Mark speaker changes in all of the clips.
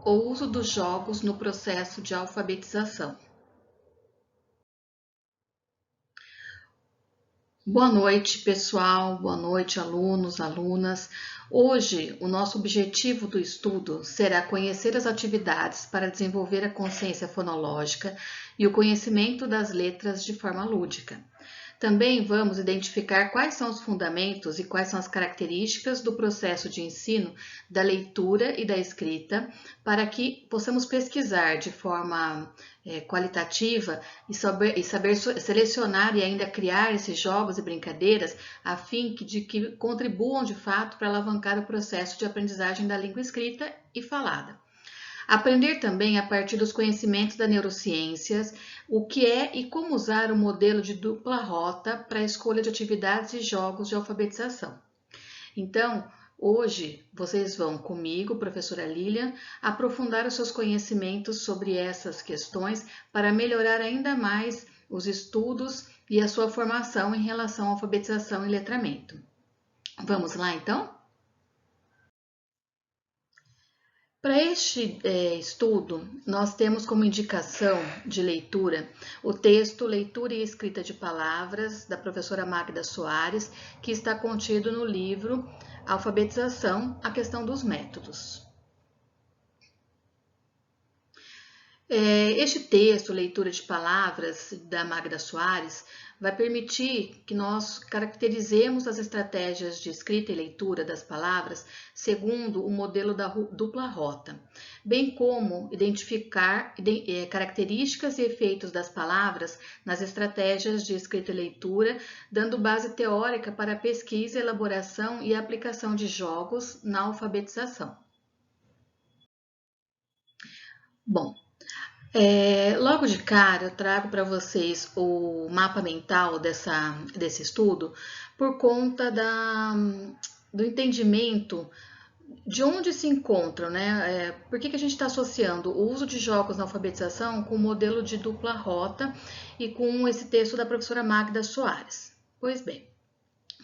Speaker 1: O uso dos jogos no processo de alfabetização. Boa noite, pessoal. Boa noite, alunos, alunas. Hoje, o nosso objetivo do estudo será conhecer as atividades para desenvolver a consciência fonológica e o conhecimento das letras de forma lúdica. Também vamos identificar quais são os fundamentos e quais são as características do processo de ensino da leitura e da escrita, para que possamos pesquisar de forma qualitativa e saber selecionar e ainda criar esses jogos e brincadeiras a fim de que contribuam de fato para alavancar o processo de aprendizagem da língua escrita e falada. Aprender também a partir dos conhecimentos da neurociências, o que é e como usar o modelo de dupla rota para a escolha de atividades e jogos de alfabetização. Então, hoje vocês vão comigo, professora Lilian, aprofundar os seus conhecimentos sobre essas questões para melhorar ainda mais os estudos e a sua formação em relação à alfabetização e letramento. Vamos lá, então? Para este estudo, nós temos como indicação de leitura o texto Leitura e Escrita de Palavras, da professora Magda Soares, que está contido no livro Alfabetização, a questão dos métodos. Este texto, Leitura de Palavras, da Magda Soares, vai permitir que nós caracterizemos as estratégias de escrita e leitura das palavras segundo o modelo da dupla rota, bem como identificar características e efeitos das palavras nas estratégias de escrita e leitura, dando base teórica para a pesquisa, elaboração e aplicação de jogos na alfabetização. Bom, logo de cara, eu trago para vocês o mapa mental desse estudo por conta do entendimento de onde se encontram, né? Por que a gente está associando o uso de jogos na alfabetização com o modelo de dupla rota e com esse texto da professora Magda Soares? Pois bem,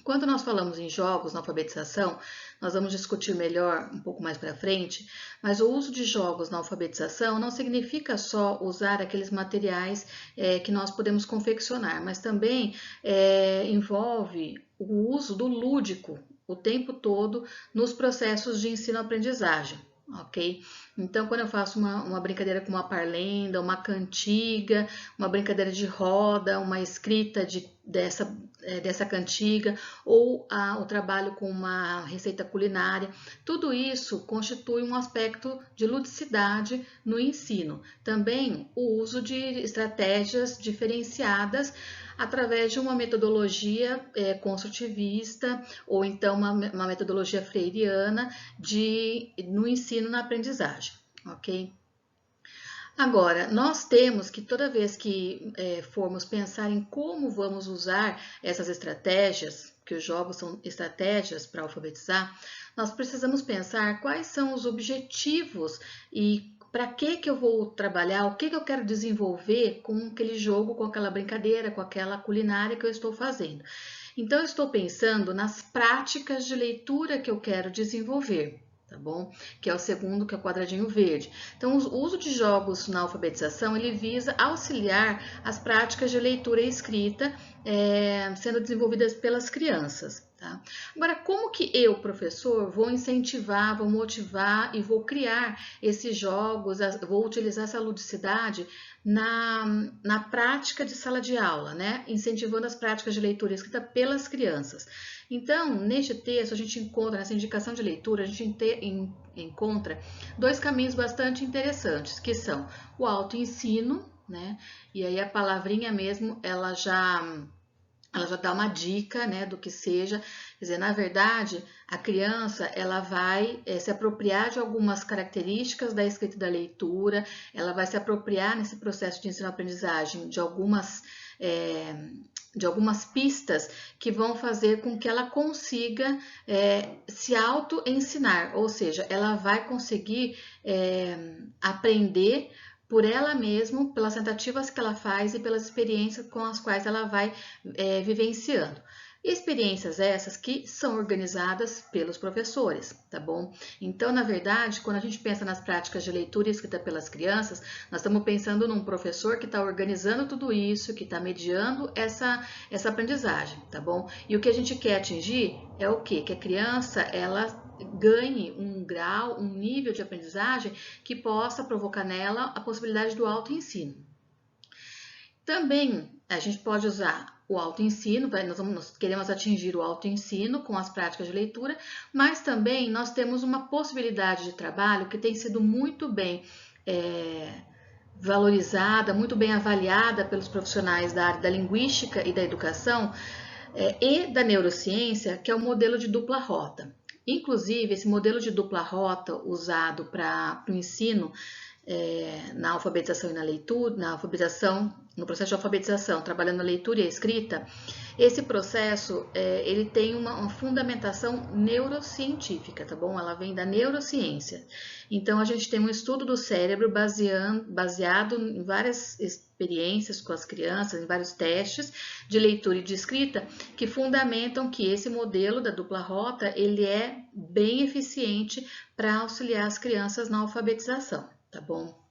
Speaker 1: quando nós falamos em jogos na alfabetização, nós vamos discutir melhor um pouco mais para frente, mas o uso de jogos na alfabetização não significa só usar aqueles materiais que nós podemos confeccionar, mas também envolve o uso do lúdico o tempo todo nos processos de ensino-aprendizagem. Ok? Então, quando eu faço uma brincadeira com uma parlenda, uma cantiga, uma brincadeira de roda, uma escrita dessa cantiga, ou o trabalho com uma receita culinária, tudo isso constitui um aspecto de ludicidade no ensino. Também o uso de estratégias diferenciadas através de uma metodologia construtivista ou então uma metodologia freiriana no ensino, na aprendizagem, ok? Agora, nós temos que toda vez que formos pensar em como vamos usar essas estratégias, que os jogos são estratégias para alfabetizar, nós precisamos pensar quais são os objetivos e para que eu vou trabalhar, o que eu quero desenvolver com aquele jogo, com aquela brincadeira, com aquela culinária que eu estou fazendo. Então, eu estou pensando nas práticas de leitura que eu quero desenvolver, tá bom? Que é o segundo, que é o quadradinho verde. Então, o uso de jogos na alfabetização, ele visa auxiliar as práticas de leitura e escrita sendo desenvolvidas pelas crianças. Tá? Agora, como que eu, professor, vou incentivar, vou motivar e vou criar esses jogos, vou utilizar essa ludicidade na prática de sala de aula, né? Incentivando as práticas de leitura e escrita pelas crianças. Então, neste texto, a gente encontra, nessa indicação de leitura, a gente encontra dois caminhos bastante interessantes, que são o autoensino, né? E aí a palavrinha mesmo, ela já dá uma dica, né, do que seja. Quer dizer, na verdade, a criança ela vai se apropriar de algumas características da escrita e da leitura, ela vai se apropriar nesse processo de ensino-aprendizagem de algumas pistas que vão fazer com que ela consiga se auto-ensinar, ou seja, ela vai conseguir aprender por ela mesma, pelas tentativas que ela faz e pelas experiências com as quais ela vai vivenciando. Experiências essas que são organizadas pelos professores, tá bom? Então, na verdade, quando a gente pensa nas práticas de leitura e escrita pelas crianças, nós estamos pensando num professor que está organizando tudo isso, que está mediando essa aprendizagem, tá bom? E o que a gente quer atingir é o quê? Que a criança, ela ganhe um grau, um nível de aprendizagem que possa provocar nela a possibilidade do autoensino. Também a gente pode usar o autoensino, nós queremos atingir o autoensino com as práticas de leitura, mas também nós temos uma possibilidade de trabalho que tem sido muito bem valorizada, muito bem avaliada pelos profissionais da área da linguística e da educação e da neurociência, que é o modelo de dupla rota. Inclusive, esse modelo de dupla rota usado para o ensino na alfabetização e na leitura, no processo de alfabetização, trabalhando a leitura e a escrita, esse processo ele tem uma fundamentação neurocientífica, tá bom? Ela vem da neurociência. Então, a gente tem um estudo do cérebro baseado em várias experiências com as crianças, em vários testes de leitura e de escrita, que fundamentam que esse modelo da dupla rota, ele é bem eficiente para auxiliar as crianças na alfabetização, tá bom?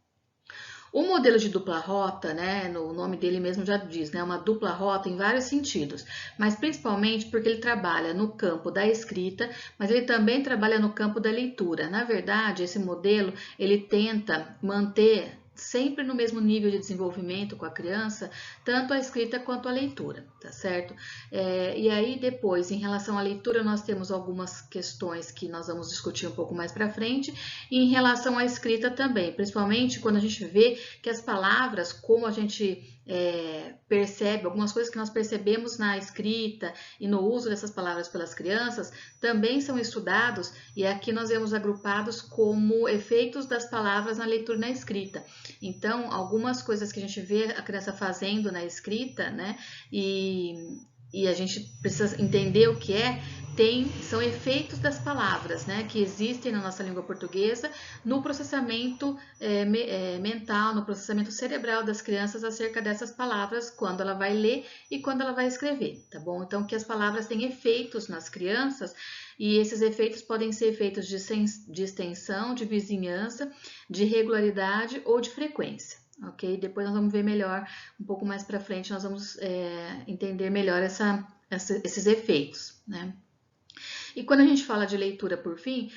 Speaker 1: O modelo de dupla rota, né, o nome dele mesmo já diz, né, uma dupla rota em vários sentidos, mas principalmente porque ele trabalha no campo da escrita, mas ele também trabalha no campo da leitura. Na verdade, esse modelo, ele tenta manter sempre no mesmo nível de desenvolvimento com a criança, tanto a escrita quanto a leitura, tá certo? E aí depois, em relação à leitura, nós temos algumas questões que nós vamos discutir um pouco mais para frente, e em relação à escrita também, principalmente quando a gente vê que as palavras, como a gente percebe, algumas coisas que nós percebemos na escrita e no uso dessas palavras pelas crianças, também são estudados, e aqui nós vemos agrupados como efeitos das palavras na leitura e na escrita. Então, algumas coisas que a gente vê a criança fazendo na escrita, né, e a gente precisa entender o que são efeitos das palavras, né, que existem na nossa língua portuguesa no processamento mental, no processamento cerebral das crianças acerca dessas palavras quando ela vai ler e quando ela vai escrever, tá bom? Então, que as palavras têm efeitos nas crianças e esses efeitos podem ser efeitos de extensão, de vizinhança, de regularidade ou de frequência. Ok? Depois nós vamos ver melhor, um pouco mais para frente, nós vamos entender melhor esses efeitos, né? E quando a gente fala de leitura, por fim,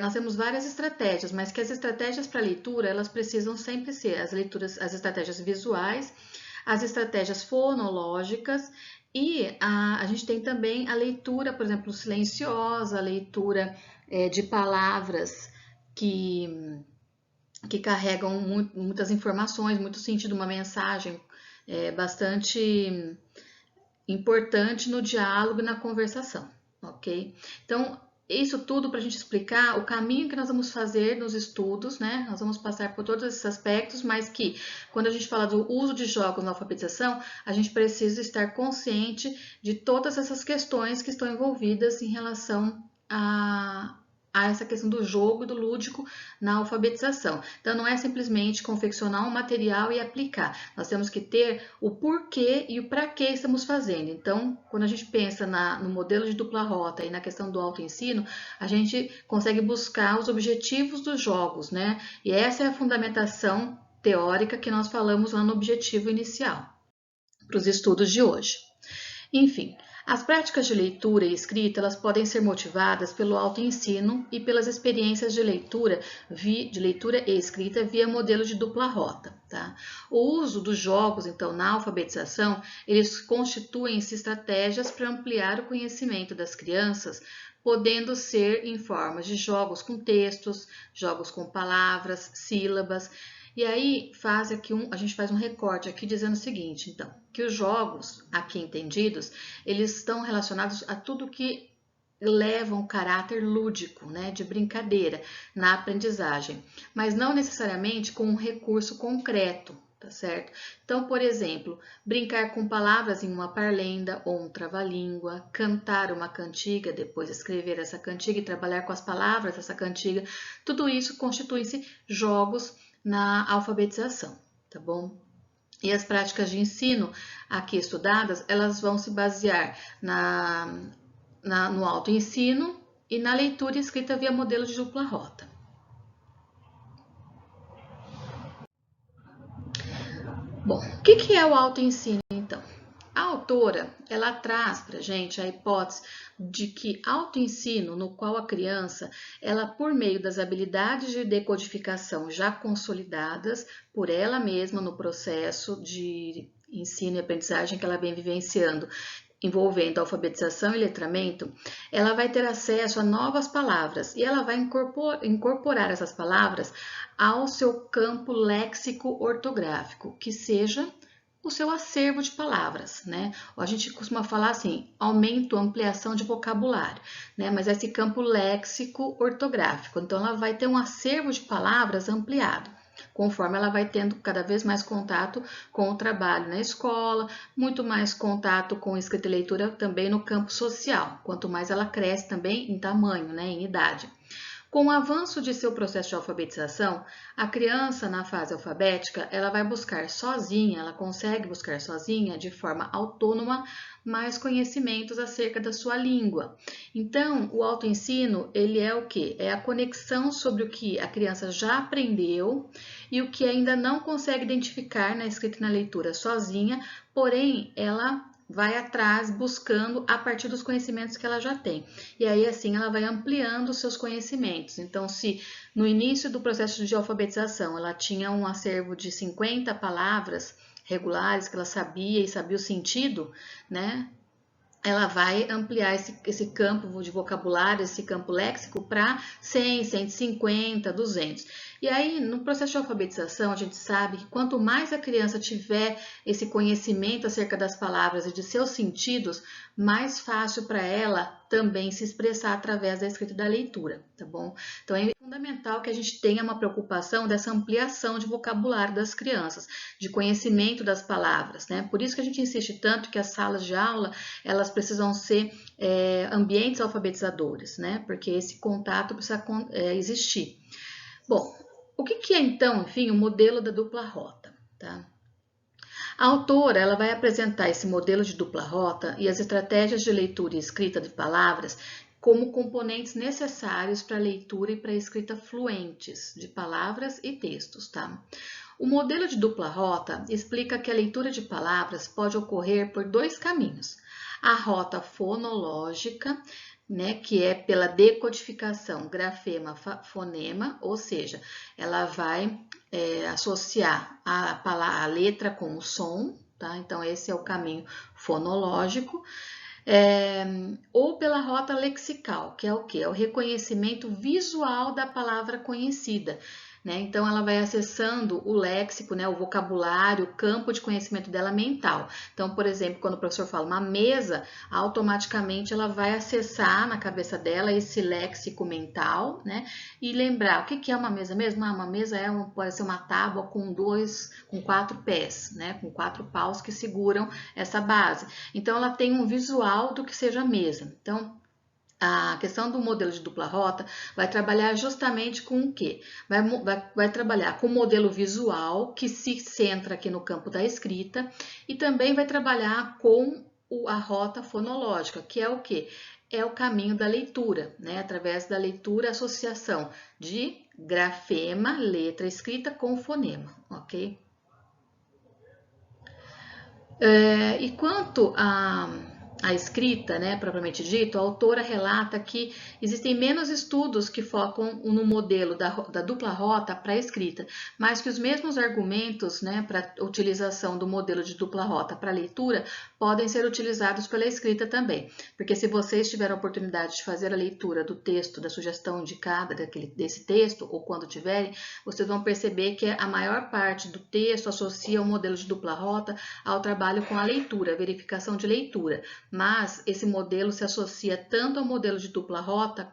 Speaker 1: nós temos várias estratégias, mas que as estratégias para leitura, elas precisam sempre ser as estratégias visuais, as estratégias fonológicas, e a gente tem também a leitura, por exemplo, silenciosa, a leitura de palavras que carregam muitas informações, muito sentido, uma mensagem bastante importante no diálogo e na conversação, ok? Então, isso tudo para a gente explicar o caminho que nós vamos fazer nos estudos, né? Nós vamos passar por todos esses aspectos, mas que quando a gente fala do uso de jogos na alfabetização, a gente precisa estar consciente de todas essas questões que estão envolvidas em relação a essa questão do jogo e do lúdico na alfabetização. Então, não é simplesmente confeccionar um material e aplicar. Nós temos que ter o porquê e o para que estamos fazendo. Então, quando a gente pensa no modelo de dupla rota e na questão do autoensino, a gente consegue buscar os objetivos dos jogos, né? E essa é a fundamentação teórica que nós falamos lá no objetivo inicial para os estudos de hoje. Enfim, as práticas de leitura e escrita elas podem ser motivadas pelo autoensino e pelas experiências de leitura e escrita via modelo de dupla rota. Tá? O uso dos jogos, então, na alfabetização, eles constituem-se estratégias para ampliar o conhecimento das crianças, podendo ser em formas de jogos com textos, jogos com palavras, sílabas. E aí a gente faz um recorte aqui dizendo o seguinte, então, que os jogos aqui entendidos, eles estão relacionados a tudo que leva um caráter lúdico, né, de brincadeira na aprendizagem, mas não necessariamente com um recurso concreto, tá certo? Então, por exemplo, brincar com palavras em uma parlenda ou um trava-língua, cantar uma cantiga, depois escrever essa cantiga e trabalhar com as palavras dessa cantiga, tudo isso constitui-se jogos na alfabetização, tá bom? E as práticas de ensino aqui estudadas, elas vão se basear no autoensino e na leitura e escrita via modelo de dupla rota. Bom, o que é o autoensino, então? A autora, ela traz para a gente a hipótese de que autoensino, no qual a criança, ela por meio das habilidades de decodificação já consolidadas por ela mesma no processo de ensino e aprendizagem que ela vem vivenciando, envolvendo alfabetização e letramento, ela vai ter acesso a novas palavras e ela vai incorporar essas palavras ao seu campo léxico-ortográfico, que seja o seu acervo de palavras, né? A gente costuma falar assim, aumento, ampliação de vocabulário, né? Mas esse campo léxico-ortográfico, então ela vai ter um acervo de palavras ampliado, conforme ela vai tendo cada vez mais contato com o trabalho na escola, muito mais contato com escrita e leitura também no campo social, quanto mais ela cresce também em tamanho, né, em idade. Com o avanço de seu processo de alfabetização, a criança na fase alfabética, ela vai buscar sozinha, ela consegue buscar sozinha, de forma autônoma, mais conhecimentos acerca da sua língua. Então, o autoensino, ele é o quê? É a conexão sobre o que a criança já aprendeu e o que ainda não consegue identificar na escrita e na leitura sozinha, porém, ela vai atrás buscando a partir dos conhecimentos que ela já tem. E aí, assim, ela vai ampliando os seus conhecimentos. Então, se no início do processo de alfabetização ela tinha um acervo de 50 palavras regulares que ela sabia e sabia o sentido, né? Ela vai ampliar esse campo de vocabulário, esse campo léxico para 100, 150, 200. E aí, no processo de alfabetização, a gente sabe que quanto mais a criança tiver esse conhecimento acerca das palavras e de seus sentidos, mais fácil para ela também se expressar através da escrita e da leitura, tá bom? Então, é fundamental que a gente tenha uma preocupação dessa ampliação de vocabulário das crianças, de conhecimento das palavras, né? Por isso que a gente insiste tanto que as salas de aula, elas precisam ser ambientes alfabetizadores, né? Porque esse contato precisa existir. Bom, o que é então, enfim, o modelo da dupla rota, tá? A autora, ela vai apresentar esse modelo de dupla rota e as estratégias de leitura e escrita de palavras como componentes necessários para a leitura e para a escrita fluentes de palavras e textos, tá? O modelo de dupla rota explica que a leitura de palavras pode ocorrer por dois caminhos. A rota fonológica, né, que é pela decodificação grafema-fonema, ou seja, ela vai associar a letra com o som, tá? Então, esse é o caminho fonológico. Ou pela rota lexical, que é o quê? É o reconhecimento visual da palavra conhecida. Né? Então, ela vai acessando o léxico, né, o vocabulário, o campo de conhecimento dela mental. Então, por exemplo, quando o professor fala uma mesa, automaticamente ela vai acessar na cabeça dela esse léxico mental, né, e lembrar o que é uma mesa mesmo? Uma mesa pode ser uma tábua com quatro pés, né, com 4 paus que seguram essa base. Então, ela tem um visual do que seja a mesa. Então, a questão do modelo de dupla rota vai trabalhar justamente com o quê? Vai trabalhar com o modelo visual, que se centra aqui no campo da escrita, e também vai trabalhar com a rota fonológica, que é o quê? É o caminho da leitura, né? Através da leitura, associação de grafema, letra escrita com fonema, ok? E quanto à escrita, né, propriamente dito, a autora relata que existem menos estudos que focam no modelo da dupla rota para a escrita, mas que os mesmos argumentos, né, para a utilização do modelo de dupla rota para a leitura podem ser utilizados pela escrita também. Porque se vocês tiverem a oportunidade de fazer a leitura do texto, da sugestão indicada desse texto, ou quando tiverem, vocês vão perceber que a maior parte do texto associa o modelo de dupla rota ao trabalho com a leitura, a verificação de leitura, mas esse modelo se associa tanto ao modelo de dupla rota,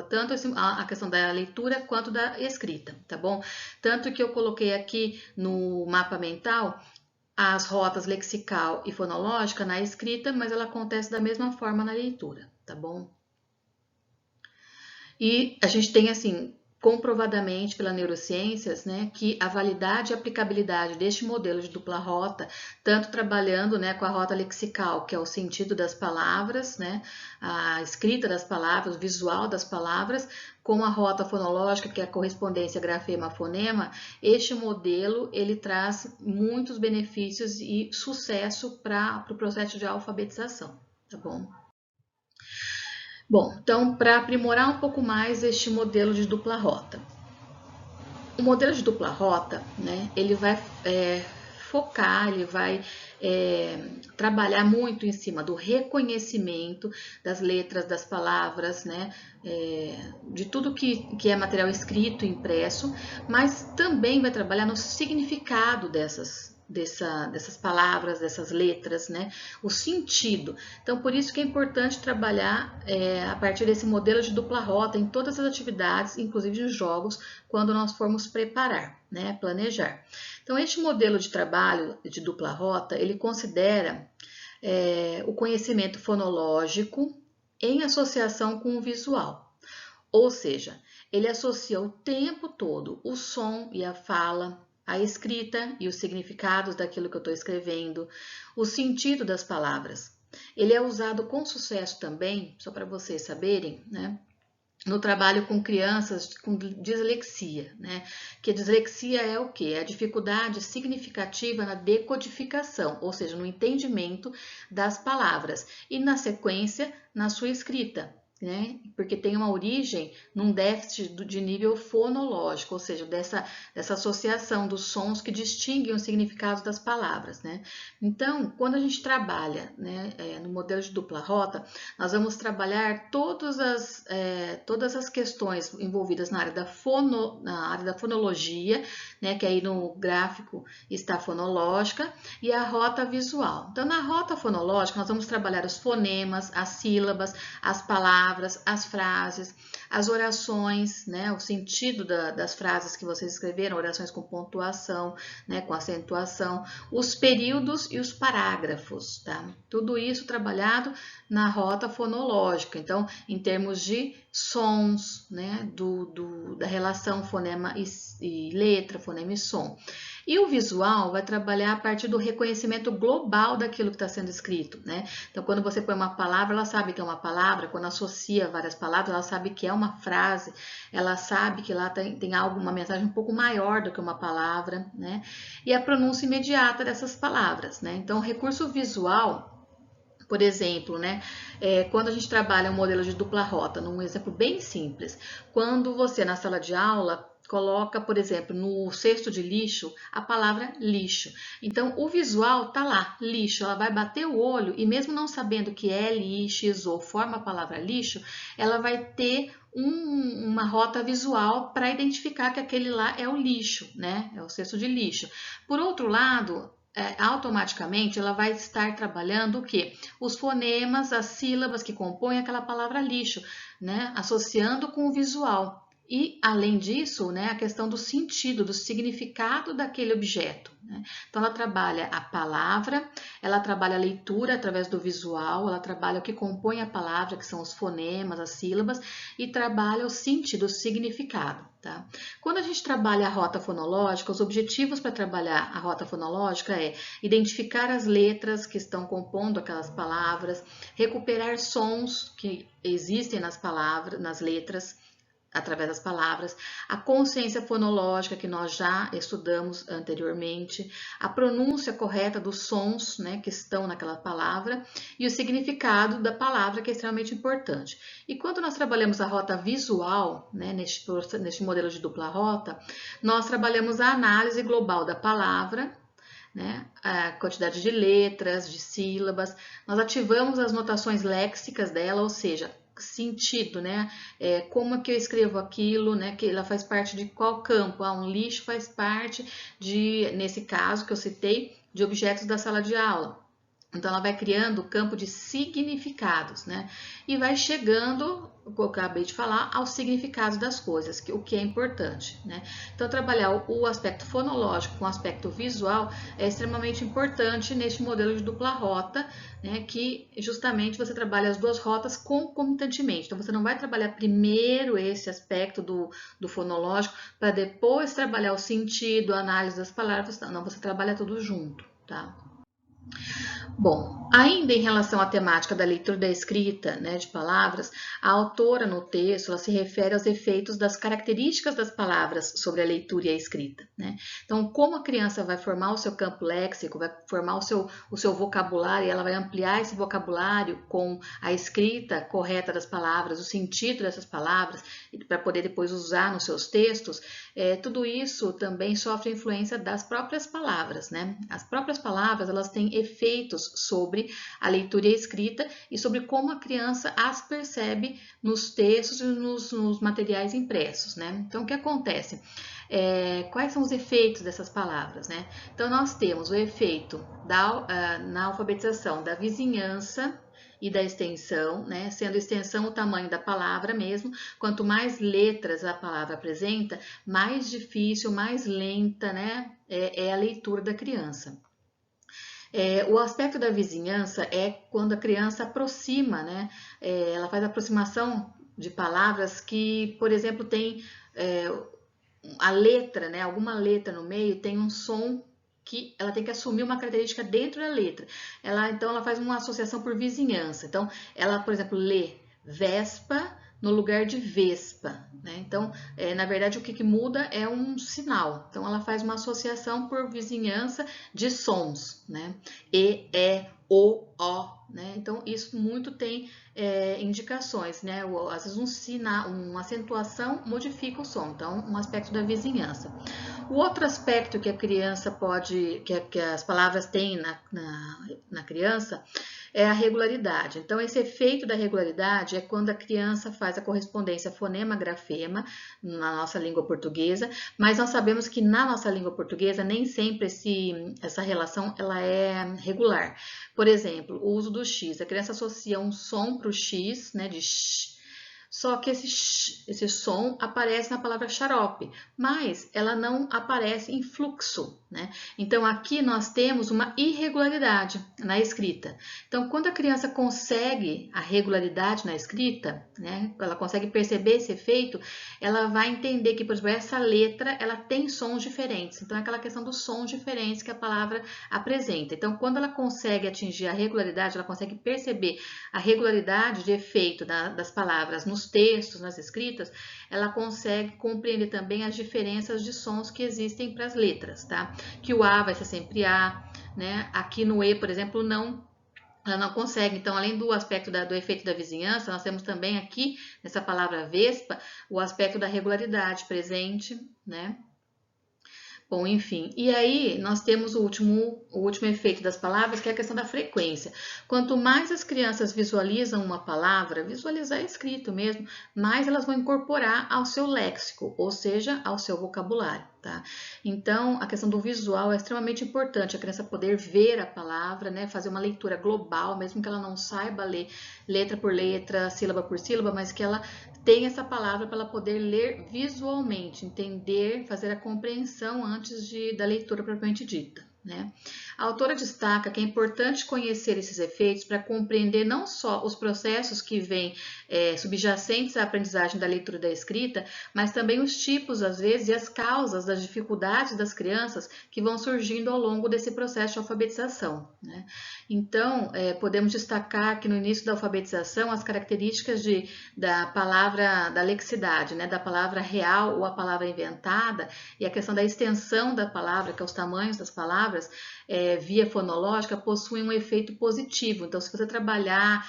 Speaker 1: tanto a questão da leitura quanto da escrita, tá bom? Tanto que eu coloquei aqui no mapa mental as rotas lexical e fonológica na escrita, mas ela acontece da mesma forma na leitura, tá bom? E a gente tem, assim, comprovadamente pela neurociências, né, que a validade e aplicabilidade deste modelo de dupla rota, tanto trabalhando, né, com a rota lexical, que é o sentido das palavras, né, a escrita das palavras, o visual das palavras, com a rota fonológica, que é a correspondência grafema-fonema, este modelo ele traz muitos benefícios e sucesso para o processo de alfabetização, tá bom? Bom, então, para aprimorar um pouco mais este modelo de dupla rota. O modelo de dupla rota, né, ele vai focar, ele vai trabalhar muito em cima do reconhecimento das letras, das palavras, né, de tudo que é material escrito, impresso, mas também vai trabalhar no significado dessas palavras, dessas letras, né? O sentido. Então, por isso que é importante trabalhar a partir desse modelo de dupla rota em todas as atividades, inclusive nos jogos, quando nós formos preparar, né? Planejar. Então, este modelo de trabalho de dupla rota, ele considera o conhecimento fonológico em associação com o visual. Ou seja, ele associa o tempo todo o som e a fala, a escrita e os significados daquilo que eu estou escrevendo, o sentido das palavras. Ele é usado com sucesso também, só para vocês saberem, né? No trabalho com crianças com dislexia, né? Que a dislexia é o quê? É a dificuldade significativa na decodificação, ou seja, no entendimento das palavras e, na sequência, na sua escrita. Né? Porque tem uma origem num déficit de nível fonológico, ou seja, dessa associação dos sons que distinguem os significados das palavras. Né? Então, quando a gente trabalha, né, no modelo de dupla rota, nós vamos trabalhar todas as questões envolvidas na área da fonologia, né, que aí no gráfico está a fonológica, e a rota visual. Então, na rota fonológica, nós vamos trabalhar os fonemas, as sílabas, as palavras, as frases, as orações, né, o sentido das frases que vocês escreveram, orações com pontuação, né, com acentuação, os períodos e os parágrafos, tá? Tudo isso trabalhado na rota fonológica. Então, em termos de sons, né, da relação fonema e letra, fonema e som. E o visual vai trabalhar a partir do reconhecimento global daquilo que está sendo escrito, né? Então, quando você põe uma palavra, ela sabe que é uma palavra. Quando associa várias palavras, ela sabe que é uma frase. Ela sabe que lá tem algo, uma mensagem um pouco maior do que uma palavra, né? E a pronúncia imediata dessas palavras, né? Então, o recurso visual, por exemplo, né, quando a gente trabalha um modelo de dupla rota, num exemplo bem simples, quando você na sala de aula coloca, por exemplo, no cesto de lixo, a palavra lixo. Então, o visual tá lá, lixo. Ela vai bater o olho e mesmo não sabendo que L-I-X-O forma a palavra lixo, ela vai ter uma rota visual para identificar que aquele lá é o lixo, né? É o cesto de lixo. Por outro lado, automaticamente ela vai estar trabalhando o quê? Os fonemas, as sílabas que compõem aquela palavra lixo, né? Associando com o visual. E, além disso, né, a questão do sentido, do significado daquele objeto. Né? Então, ela trabalha a palavra, ela trabalha a leitura através do visual, ela trabalha o que compõe a palavra, que são os fonemas, as sílabas, e trabalha o sentido, o significado. Tá? Quando a gente trabalha a rota fonológica, os objetivos para trabalhar a rota fonológica é identificar as letras que estão compondo aquelas palavras, recuperar sons que existem nas palavras, nas letras, através das palavras, a consciência fonológica que nós já estudamos anteriormente, a pronúncia correta dos sons, né, que estão naquela palavra e o significado da palavra, que é extremamente importante. E quando nós trabalhamos a rota visual, né, neste modelo de dupla rota, nós trabalhamos a análise global da palavra, né, a quantidade de letras, de sílabas, nós ativamos as notações léxicas dela, ou seja, sentido, né? Como é que eu escrevo aquilo, né? Que ela faz parte de qual campo? Um lixo faz parte de, nesse caso que eu citei, de objetos da sala de aula. Então, ela vai criando o campo de significados, né? E vai chegando, como eu acabei de falar, aos significados das coisas, o que é importante, né? Então, trabalhar o aspecto fonológico com o aspecto visual é extremamente importante neste modelo de dupla rota, né? Que justamente você trabalha as duas rotas concomitantemente. Então, você não vai trabalhar primeiro esse aspecto do fonológico para depois trabalhar o sentido, a análise das palavras. Não, você trabalha tudo junto, tá? Bom, ainda em relação à temática da leitura e da escrita, né, de palavras, a autora no texto ela se refere aos efeitos das características das palavras sobre a leitura e a escrita, né? Então, como a criança vai formar o seu campo léxico, vai formar o seu vocabulário, e ela vai ampliar esse vocabulário com a escrita correta das palavras, o sentido dessas palavras, para poder depois usar nos seus textos, tudo isso também sofre influência das próprias palavras, né? As próprias palavras elas têm efeitos sobre a leitura e a escrita e sobre como a criança as percebe nos textos e nos materiais impressos, né? Então, o que acontece? Quais são os efeitos dessas palavras, né? Então, nós temos o efeito na alfabetização da vizinhança e da extensão, né? Sendo extensão o tamanho da palavra mesmo, quanto mais letras a palavra apresenta, mais difícil, mais lenta, né? É a leitura da criança. O aspecto da vizinhança é quando a criança aproxima, né? Ela faz aproximação de palavras que, por exemplo, tem a letra, né? Alguma letra no meio tem um som que ela tem que assumir uma característica dentro da letra. Então, ela faz uma associação por vizinhança. Então, ela, por exemplo, lê Vespa no lugar de Vespa, né? Então, na verdade, o que muda é um sinal. Então, ela faz uma associação por vizinhança de sons, né? E, o, né? Então, isso muito tem indicações, né? Às vezes um sinal, uma acentuação modifica o som. Então, um aspecto da vizinhança. O outro aspecto que a criança pode, que as palavras têm na criança é a regularidade. Então, esse efeito da regularidade é quando a criança faz a correspondência fonema-grafema na nossa língua portuguesa, mas nós sabemos que na nossa língua portuguesa nem sempre essa relação ela é regular. Por exemplo, o uso do X. A criança associa um som para o X, né, de X, só que esse som aparece na palavra xarope, mas ela não aparece em fluxo, né? Então, aqui nós temos uma irregularidade na escrita. Então, quando a criança consegue a regularidade na escrita, né? Ela consegue perceber esse efeito, ela vai entender que, por exemplo, essa letra, ela tem sons diferentes. Então, é aquela questão dos sons diferentes que a palavra apresenta. Então, quando ela consegue atingir a regularidade, ela consegue perceber a regularidade de efeito das palavras nos textos, nas escritas, ela consegue compreender também as diferenças de sons que existem para as letras, tá? Que o A vai ser sempre A, né? Aqui no E, por exemplo, ela não consegue. Então, além do aspecto do efeito da vizinhança, nós temos também aqui, nessa palavra vespa, o aspecto da regularidade presente, né? Bom, enfim, e aí nós temos o último efeito das palavras, que é a questão da frequência. Quanto mais as crianças visualizam uma palavra, visualizar é escrito mesmo, mais elas vão incorporar ao seu léxico, ou seja, ao seu vocabulário, tá? Então, a questão do visual é extremamente importante, a criança poder ver a palavra, né, fazer uma leitura global, mesmo que ela não saiba ler letra por letra, sílaba por sílaba, mas que ela tem essa palavra para ela poder ler visualmente, entender, fazer a compreensão antes da leitura propriamente dita, né? A autora destaca que é importante conhecer esses efeitos para compreender não só os processos que vêm subjacentes à aprendizagem da leitura e da escrita, mas também os tipos, às vezes, e as causas das dificuldades das crianças que vão surgindo ao longo desse processo de alfabetização, né? Então, podemos destacar que no início da alfabetização as características da palavra, da lexidade, né, da palavra real ou a palavra inventada, e a questão da extensão da palavra, que é os tamanhos das palavras, via fonológica, possuem um efeito positivo. Então, se você trabalhar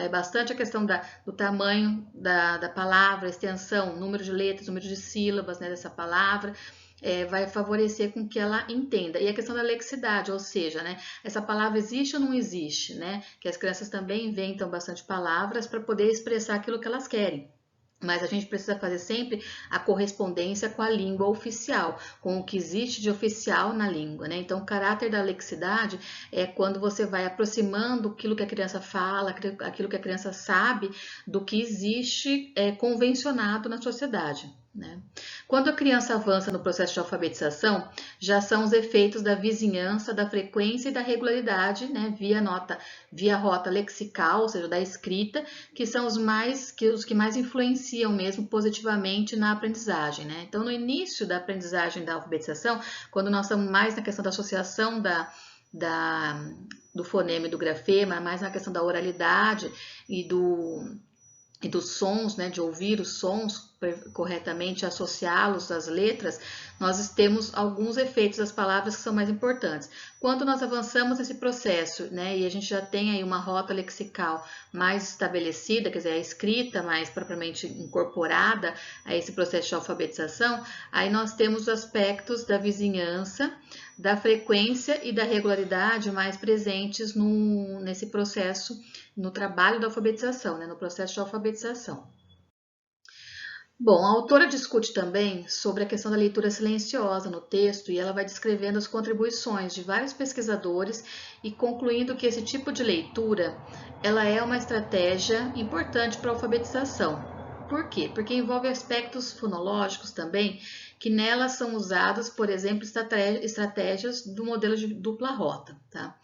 Speaker 1: bastante a questão do tamanho da palavra, extensão, número de letras, número de sílabas, né, dessa palavra, vai favorecer com que ela entenda. E a questão da lexidade, ou seja, né, essa palavra existe ou não existe, né? Que as crianças também inventam bastante palavras para poder expressar aquilo que elas querem. mas a gente precisa fazer sempre a correspondência com a língua oficial, com o que existe de oficial na língua, né? Então, o caráter da lexicidade é quando você vai aproximando aquilo que a criança fala, aquilo que a criança sabe, do que existe convencionado na sociedade, né? Quando a criança avança no processo de alfabetização, já são os efeitos da vizinhança, da frequência e da regularidade, né, via rota lexical, ou seja, da escrita, que são os que mais influenciam mesmo positivamente na aprendizagem, né? Então, no início da aprendizagem da alfabetização, quando nós estamos mais na questão da associação do fonema e do grafema, mais na questão da oralidade e dos sons, né, de ouvir os sons corretamente, associá-los às letras, nós temos alguns efeitos das palavras que são mais importantes. Quando nós avançamos nesse processo, né, e a gente já tem aí uma rota lexical mais estabelecida, quer dizer, a escrita mais propriamente incorporada a esse processo de alfabetização, aí nós temos os aspectos da vizinhança, da frequência e da regularidade mais presentes nesse processo, no trabalho da alfabetização, né, no processo de alfabetização. Bom, a autora discute também sobre a questão da leitura silenciosa no texto e ela vai descrevendo as contribuições de vários pesquisadores e concluindo que esse tipo de leitura ela é uma estratégia importante para a alfabetização. Por quê? Porque envolve aspectos fonológicos também que nelas são usados, por exemplo, estratégias do modelo de dupla rota, tá?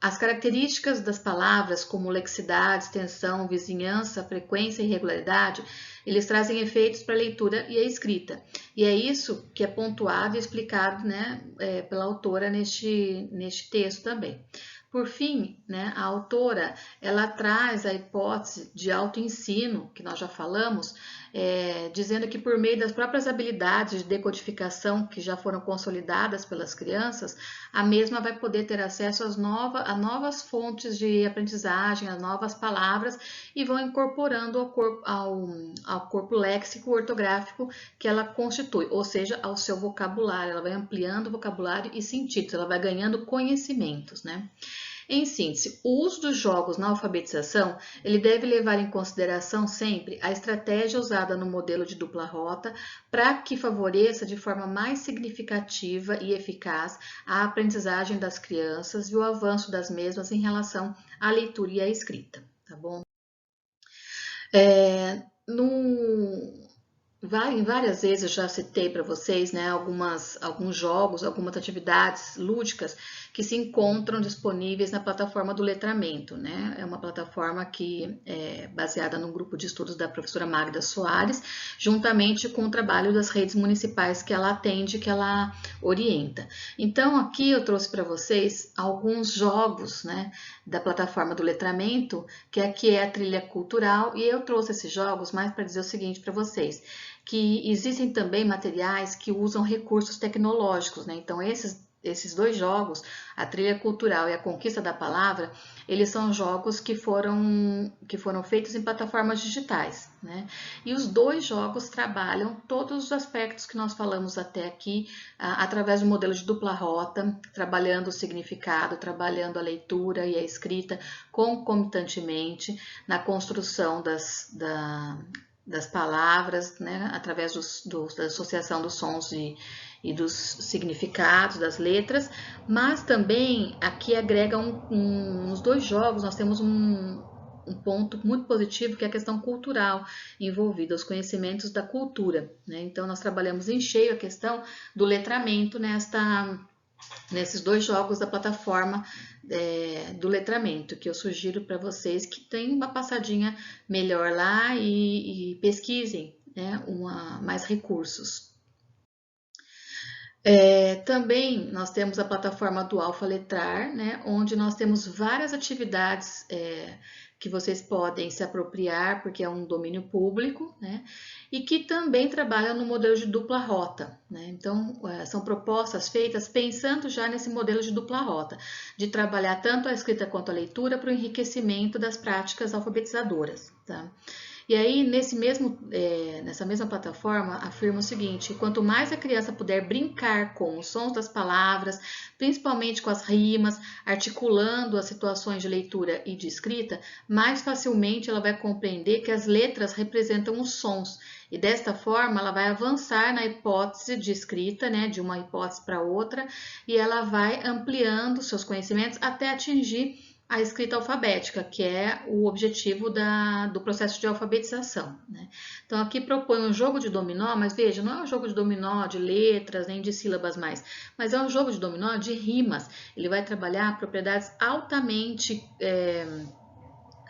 Speaker 1: As características das palavras, como lexidade, extensão, vizinhança, frequência e regularidade, eles trazem efeitos para a leitura e a escrita. E é isso que é pontuado e explicado, né, pela autora neste texto também. Por fim, né, a autora ela traz a hipótese de autoensino, que nós já falamos, dizendo que por meio das próprias habilidades de decodificação que já foram consolidadas pelas crianças, a mesma vai poder ter acesso a novas fontes de aprendizagem, a novas palavras e vão incorporando ao corpo léxico ortográfico que ela constitui, ou seja, ao seu vocabulário. Ela vai ampliando o vocabulário e sentidos, ela vai ganhando conhecimentos, né? Em síntese, o uso dos jogos na alfabetização, ele deve levar em consideração sempre a estratégia usada no modelo de dupla rota para que favoreça de forma mais significativa e eficaz a aprendizagem das crianças e o avanço das mesmas em relação à leitura e à escrita, tá bom? Em várias vezes eu já citei para vocês, né, alguns jogos, algumas atividades lúdicas que se encontram disponíveis na plataforma do Letramento, né? É uma plataforma que é baseada num grupo de estudos da professora Magda Soares, juntamente com o trabalho das redes municipais que ela atende, que ela orienta. Então, aqui eu trouxe para vocês alguns jogos, né, da plataforma do Letramento, que aqui é a trilha cultural, e eu trouxe esses jogos mais para dizer o seguinte para vocês, que existem também materiais que usam recursos tecnológicos, né? Então, esses dois jogos, a trilha cultural e a conquista da palavra, eles são jogos que foram feitos em plataformas digitais, né? E os dois jogos trabalham todos os aspectos que nós falamos até aqui, através do modelo de dupla rota, trabalhando o significado, trabalhando a leitura e a escrita concomitantemente na construção das palavras, né, através da associação dos sons e dos significados das letras, mas também aqui agrega nos dois jogos nós temos um ponto muito positivo que é a questão cultural envolvida, os conhecimentos da cultura, né? Então nós trabalhamos em cheio a questão do letramento nesses dois jogos da plataforma do Letramento, que eu sugiro para vocês que tenham uma passadinha melhor lá e pesquisem, né, mais recursos. Também nós temos a plataforma do Alfa Letrar, né, onde nós temos várias atividades que vocês podem se apropriar, porque é um domínio público, né, e que também trabalham no modelo de dupla rota, né. Então, são propostas feitas pensando já nesse modelo de dupla rota, de trabalhar tanto a escrita quanto a leitura para o enriquecimento das práticas alfabetizadoras, tá? E aí, nessa mesma plataforma, afirma o seguinte: quanto mais a criança puder brincar com os sons das palavras, principalmente com as rimas, articulando as situações de leitura e de escrita, mais facilmente ela vai compreender que as letras representam os sons. E desta forma, ela vai avançar na hipótese de escrita, né, de uma hipótese para outra, e ela vai ampliando seus conhecimentos até atingir a escrita alfabética, que é o objetivo do processo de alfabetização, né? Então, aqui propõe um jogo de dominó, mas veja, não é um jogo de dominó de letras, nem de sílabas mais, mas é um jogo de dominó de rimas. Ele vai trabalhar propriedades altamente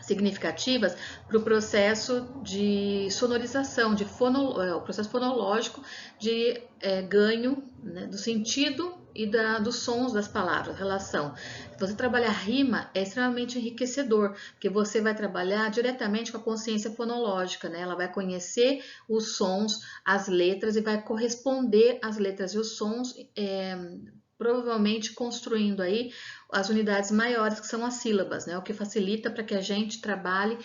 Speaker 1: significativas para o processo de sonorização, o processo fonológico de ganho, né, do sentido e dos sons das palavras, relação. Você trabalhar rima é extremamente enriquecedor, porque você vai trabalhar diretamente com a consciência fonológica, né? Ela vai conhecer os sons, as letras e vai corresponder às letras e os sons, provavelmente construindo aí as unidades maiores, que são as sílabas, né? O que facilita para que a gente trabalhe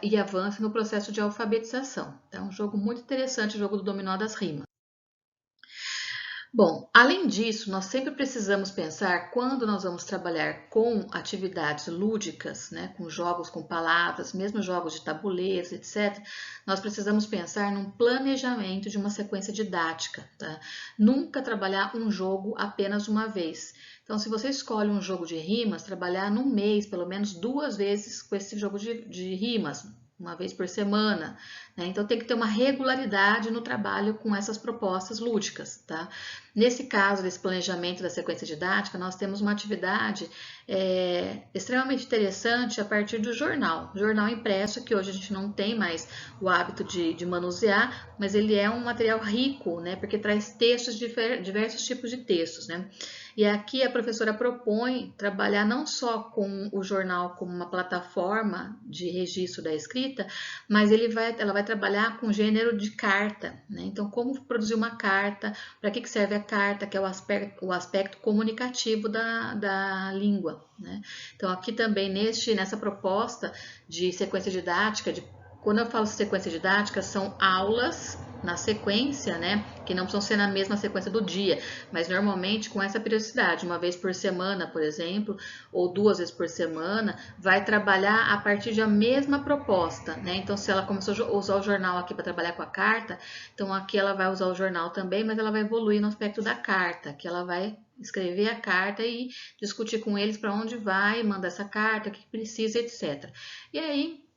Speaker 1: e avance no processo de alfabetização. Então, é um jogo muito interessante, o jogo do dominó das rimas. Bom, além disso, nós sempre precisamos pensar quando nós vamos trabalhar com atividades lúdicas, né, com jogos com palavras, mesmo jogos de tabuleiros, etc., nós precisamos pensar num planejamento de uma sequência didática, tá? Nunca trabalhar um jogo apenas uma vez. Então, se você escolhe um jogo de rimas, trabalhar num mês, pelo menos 2 vezes com esse jogo de rimas, uma vez por semana, né? Então tem que ter uma regularidade no trabalho com essas propostas lúdicas, tá? Nesse caso desse planejamento da sequência didática, nós temos uma atividade extremamente interessante a partir do jornal impresso, que hoje a gente não tem mais o hábito de manusear, mas ele é um material rico, né? Porque traz textos, diversos tipos de textos, né? E aqui a professora propõe trabalhar não só com o jornal como uma plataforma de registro da escrita, mas ela vai trabalhar com gênero de carta, né? Então, como produzir uma carta, para que serve a carta, que é o aspecto comunicativo da língua, né? Então, aqui também nessa proposta de sequência didática, quando eu falo sequência didática, são aulas na sequência, né, que não precisam ser na mesma sequência do dia, mas normalmente com essa periodicidade, uma vez por semana, por exemplo, ou 2 vezes por semana, vai trabalhar a partir da mesma proposta, né? Então, se ela começou a usar o jornal aqui para trabalhar com a carta, então aqui ela vai usar o jornal também, mas ela vai evoluir no aspecto da carta, que ela vai escrever a carta e discutir com eles para onde vai, mandar essa carta, o que precisa, etc. E aí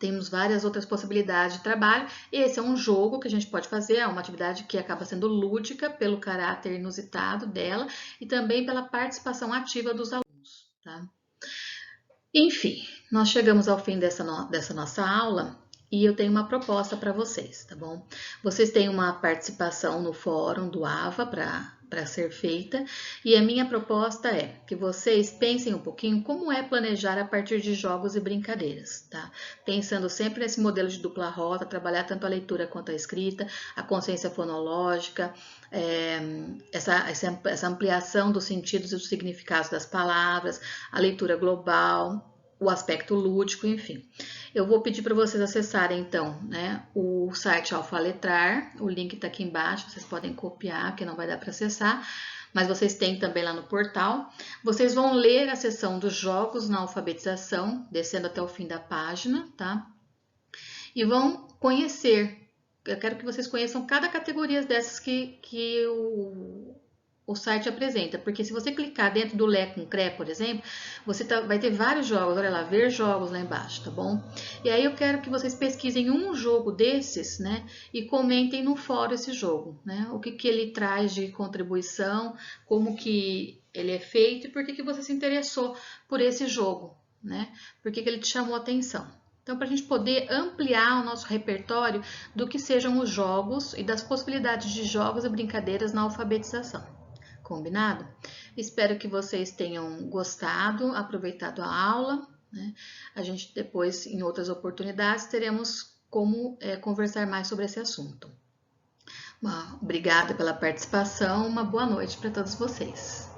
Speaker 1: temos várias outras possibilidades de trabalho. Esse é um jogo que a gente pode fazer, é uma atividade que acaba sendo lúdica pelo caráter inusitado dela e também pela participação ativa dos alunos, tá? Enfim, nós chegamos ao fim dessa nossa aula e eu tenho uma proposta para vocês, tá bom? Vocês têm uma participação no fórum do AVA para ser feita e a minha proposta é que vocês pensem um pouquinho como é planejar a partir de jogos e brincadeiras, tá? Pensando sempre nesse modelo de dupla rota, trabalhar tanto a leitura quanto a escrita, a consciência fonológica, essa ampliação dos sentidos e dos significados das palavras, a leitura global, o aspecto lúdico, enfim. Eu vou pedir para vocês acessarem, então, né, o site Alfa Letrar, o link está aqui embaixo, vocês podem copiar, que não vai dar para acessar, mas vocês têm também lá no portal. Vocês vão ler a seção dos jogos na alfabetização, descendo até o fim da página, tá? E vão conhecer. Eu quero que vocês conheçam cada categoria dessas que o site apresenta, porque se você clicar dentro do Lé com CRE, por exemplo, você vai ter vários jogos, olha lá, ver jogos lá embaixo, tá bom? E aí eu quero que vocês pesquisem um jogo desses, né, e comentem no fórum esse jogo, né, o que ele traz de contribuição, como que ele é feito e por que você se interessou por esse jogo, né, por que ele te chamou a atenção. Então, para a gente poder ampliar o nosso repertório do que sejam os jogos e das possibilidades de jogos e brincadeiras na alfabetização. Combinado? Espero que vocês tenham gostado, aproveitado a aula, né? A gente depois, em outras oportunidades, teremos como conversar mais sobre esse assunto. Obrigada pela participação, uma boa noite para todos vocês.